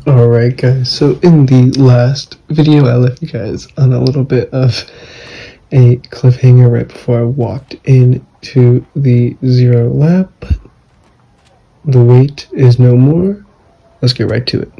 Alright guys, so in the last video I left you guys on a little bit of a cliffhanger right before I walked into the Zero Lab, but the wait is no more. Let's get right to it.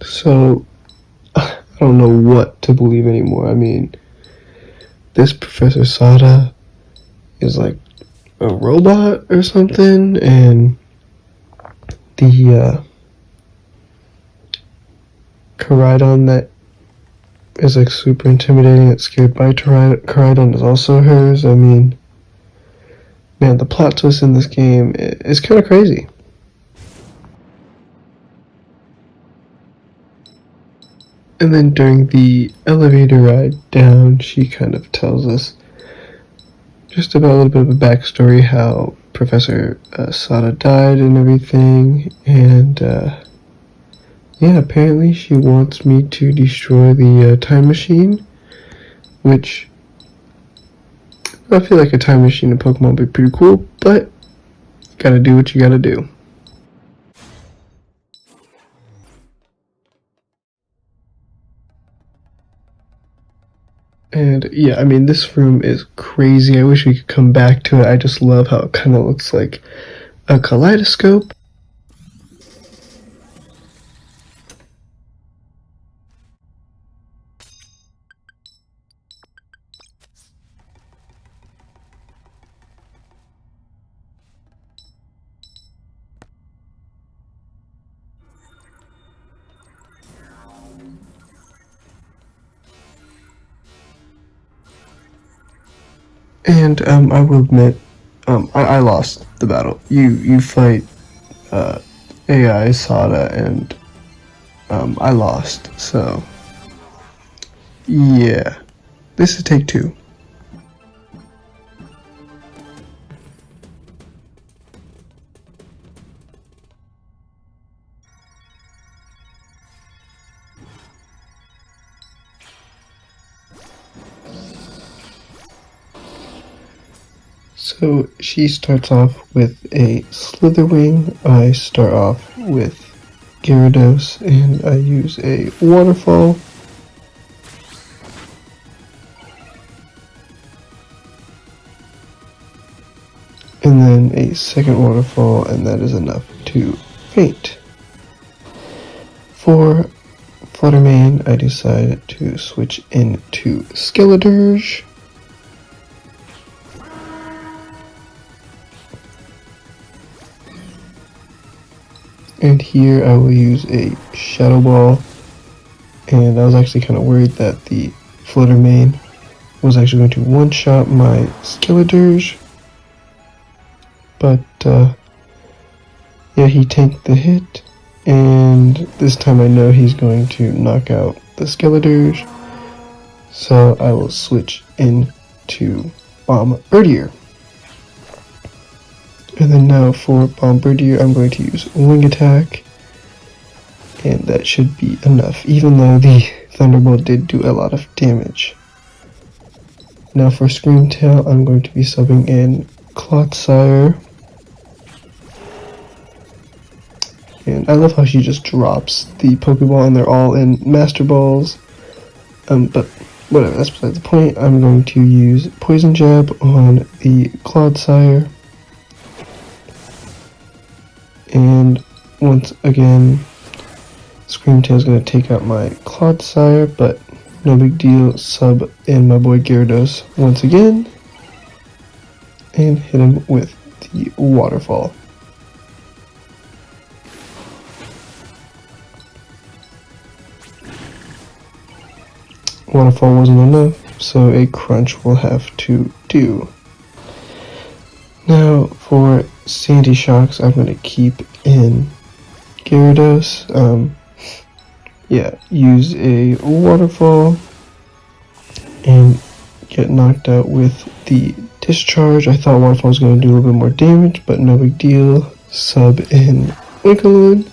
So, I don't know what to believe anymore. I mean, this Professor Sada is like a robot or something, and the Caridon that is like super intimidating, that's scared by Caridon is also hers. I mean, man, the plot twist in this game is kind of crazy. And then during the elevator ride down, she kind of tells us just about a little bit of a backstory, how Professor Sada died and everything, and yeah, apparently she wants me to destroy the time machine, which I feel like a time machine in Pokemon would be pretty cool, but you gotta do what you gotta do. And yeah, I mean, this room is crazy. I wish we could come back to it. I just love how it kind of looks like a kaleidoscope. And I will admit, I lost the battle. You fight AI Sada, and I lost. So yeah, this is take two. So she starts off with a Slitherwing. I start off with Gyarados, and I use a Waterfall. And then a second Waterfall, and that is enough to faint. For Fluttermane, I decided to switch into Skeledirge. And here I will use a Shadow Ball, and I was actually kind of worried that the Fluttermane was actually going to one-shot my Skeledirge, but yeah, he tanked the hit, and this time I know he's going to knock out the Skeledirge, so I will switch into Bombirdier. And then now for Bombirdier, I'm going to use Wing Attack, and that should be enough, even though the Thunderbolt did do a lot of damage. Now for Screamtail, I'm going to be subbing in Clotsire, and I love how she just drops the Pokeball and they're all in Master Balls, but whatever, that's beside the point. I'm going to use Poison Jab on the Clodsire. And once again, Screamtail is going to take out my Clodsire, but no big deal. Sub in my boy Gyarados once again, and hit him with the Waterfall. Waterfall wasn't enough, so a Crunch will have to do. Now for Sandy Shocks I'm going to keep in Gyarados. Yeah, use a Waterfall and get knocked out with the Discharge. I thought Waterfall was going to do a little bit more damage, but no big deal. Sub in Winkaloon,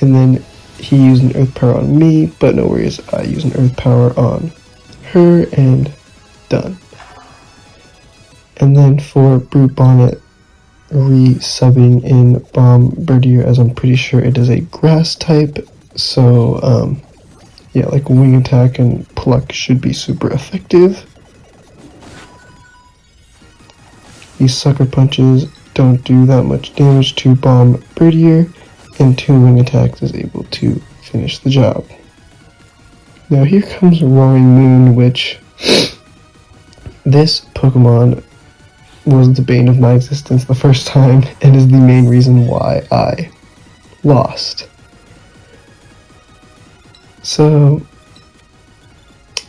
and then he used an Earth Power on me, but no worries, I use an Earth Power on her, and done. And then for Brute Bonnet, re-subbing in Bombirdier, as I'm pretty sure it is a grass type, so yeah, like Wing Attack and Pluck should be super effective. These Sucker Punches don't do that much damage to Bombirdier, and 2 Wing Attacks is able to finish the job. Now here comes Roaring Moon, which this Pokemon was the bane of my existence the first time and is the main reason why I lost. So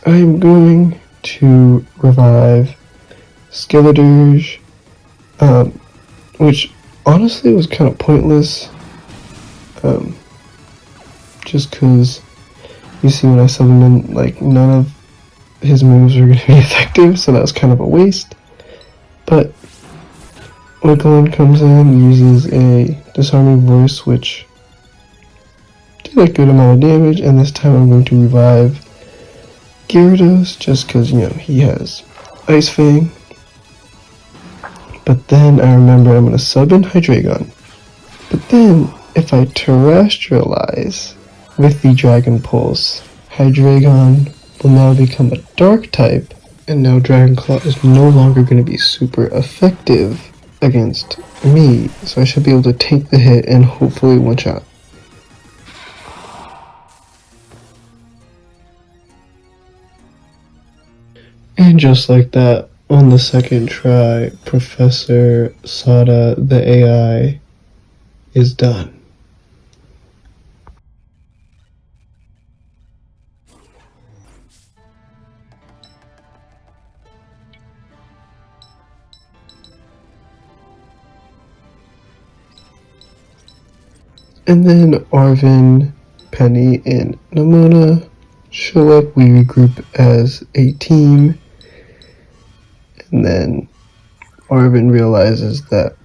I'm going to revive Skeledirge, which honestly was kind of pointless, just because you see when I sub him in, like, none of his moves are going to be effective, so that was kind of a waste. But Winkaloon comes in, uses a Disarming Voice, which did a good amount of damage, and this time I'm going to revive Gyarados, just because, you know, he has Ice Fang. But then I remember I'm going to sub in Hydreigon. But then, if I terrestrialize with the Dragon Pulse, Hydreigon will now become a Dark type, and now Dragon Claw is no longer going to be super effective against me, so I should be able to take the hit and hopefully one-shot. And just like that, on the second try, Professor Sada, the AI, is done. And then Arvin, Penny, and Nimona show up. We regroup as a team. And then Arvin realizes that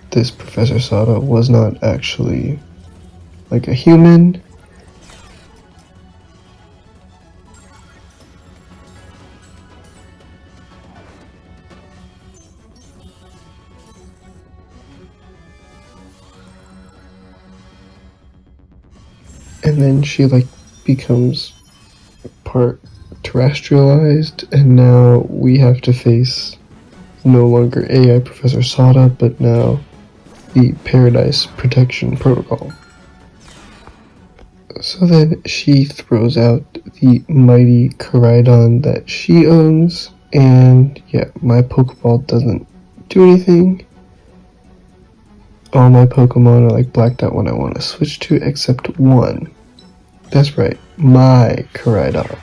this Professor Sada was not actually like a human. And then she like becomes part terrestrialized, and now we have to face no longer AI Professor Sada, but now the Paradise Protection Protocol. So then she throws out the mighty Koraidon that she owns, and yeah, my Pokeball doesn't do anything. All my Pokemon are like blacked out when I want to switch to, except one. That's right, my Koraidon.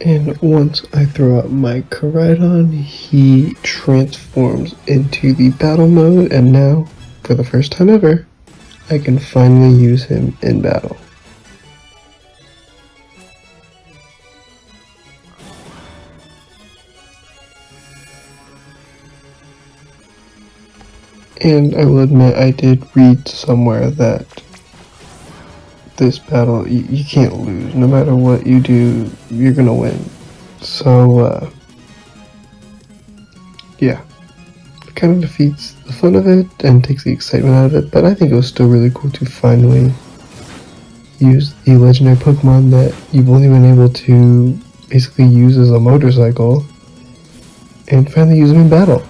And once I throw out my Koraidon, he transforms into the battle mode, and now, for the first time ever, I can finally use him in battle. And I will admit, I did read somewhere that this battle, you can't lose. No matter what you do, you're gonna win. So, yeah. It kind of defeats the fun of it and takes the excitement out of it, but I think it was still really cool to finally use the legendary Pokemon that you've only been able to basically use as a motorcycle and finally use them in battle.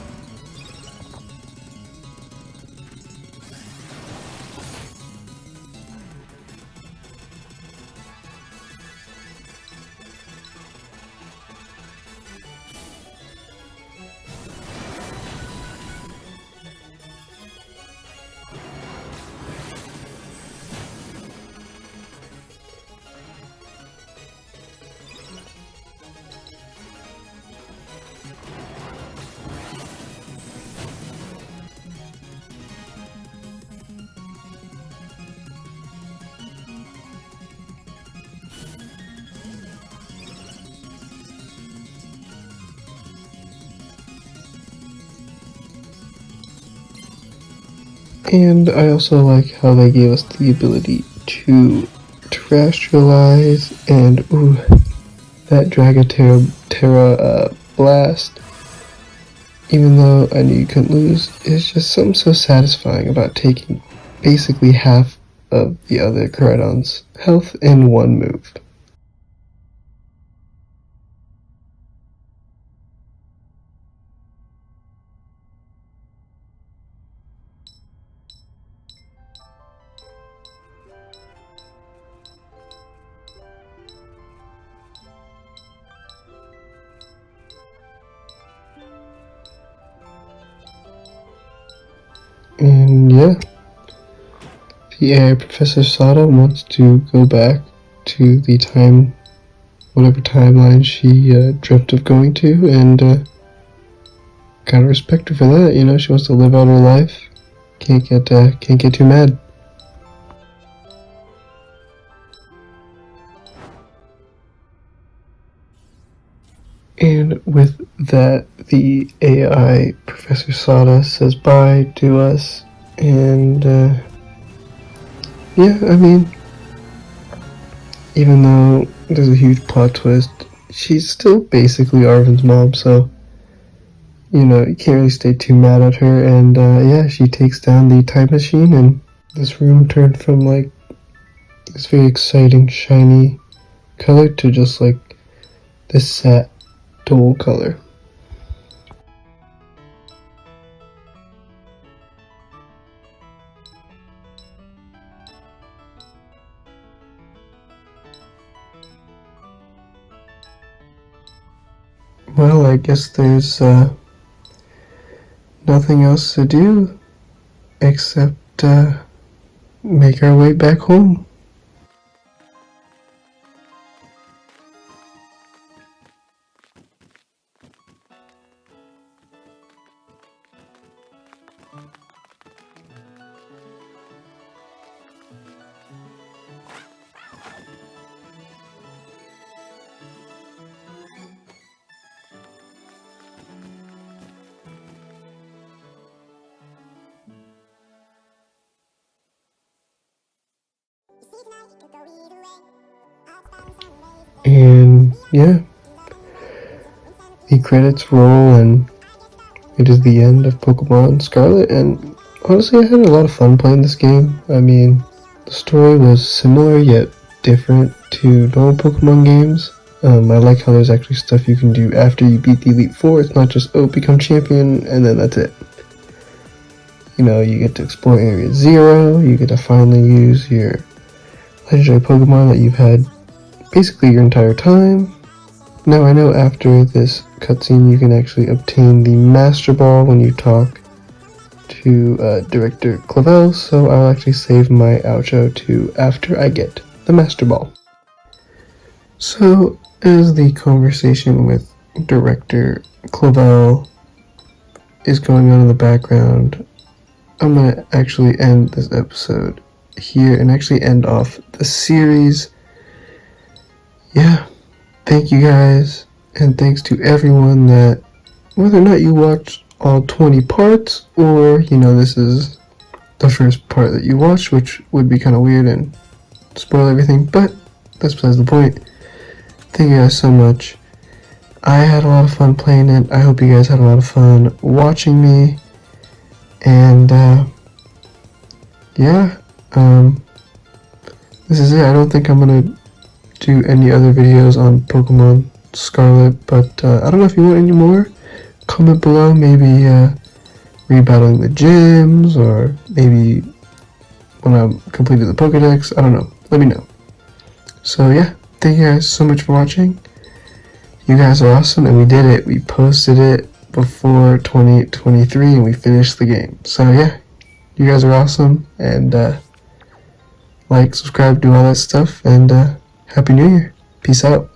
And I also like how they gave us the ability to terrestrialize and that Terra blast. Even though I knew you couldn't lose, it's just something so satisfying about taking basically half of the other Koraidon's health in one move. And yeah, the AI Professor Sada wants to go back to the whatever timeline she dreamt of going to, and gotta respect her for that. You know, she wants to live out her life. Can't get too mad. And with that, the AI Professor Sada says bye to us, and yeah, I mean, even though there's a huge plot twist, she's still basically Arvin's mom, so you know, you can't really stay too mad at her. And yeah, she takes down the time machine, and this room turned from like this very exciting, shiny color to just like this sad, dull color. Well, I guess there's nothing else to do except make our way back home. And yeah, the credits roll, and it is the end of Pokemon Scarlet. And honestly, I had a lot of fun playing this game. I mean, the story was similar yet different to normal Pokemon games. I like how there's actually stuff you can do after you beat the Elite Four. It's not just, oh, become champion, and then that's it. You know, you get to explore Area Zero, you get to finally use your legendary Pokemon that you've had basically your entire time. Now, I know after this cutscene you can actually obtain the Master Ball when you talk to Director Clavel, so I'll actually save my outro to after I get the Master Ball. So, as the conversation with Director Clavel is going on in the background, I'm going to actually end this episode here and actually end off the series. Yeah, thank you guys, and thanks to everyone that, whether or not you watched all 20 parts, or, you know, this is the first part that you watched, which would be kind of weird and spoil everything, but that's besides the point. Thank you guys so much. I had a lot of fun playing it. I hope you guys had a lot of fun watching me. And yeah, this is it. I don't think I'm gonna do any other videos on Pokemon Scarlet, but I don't know if you want any more. Comment below, maybe rebattling the gyms, or maybe when I'm completed the Pokedex. I don't know. Let me know. So yeah, thank you guys so much for watching. You guys are awesome, and we did it. We posted it before 2023, and we finished the game. So yeah, you guys are awesome, and like, subscribe, do all that stuff, and Happy New Year. Peace out.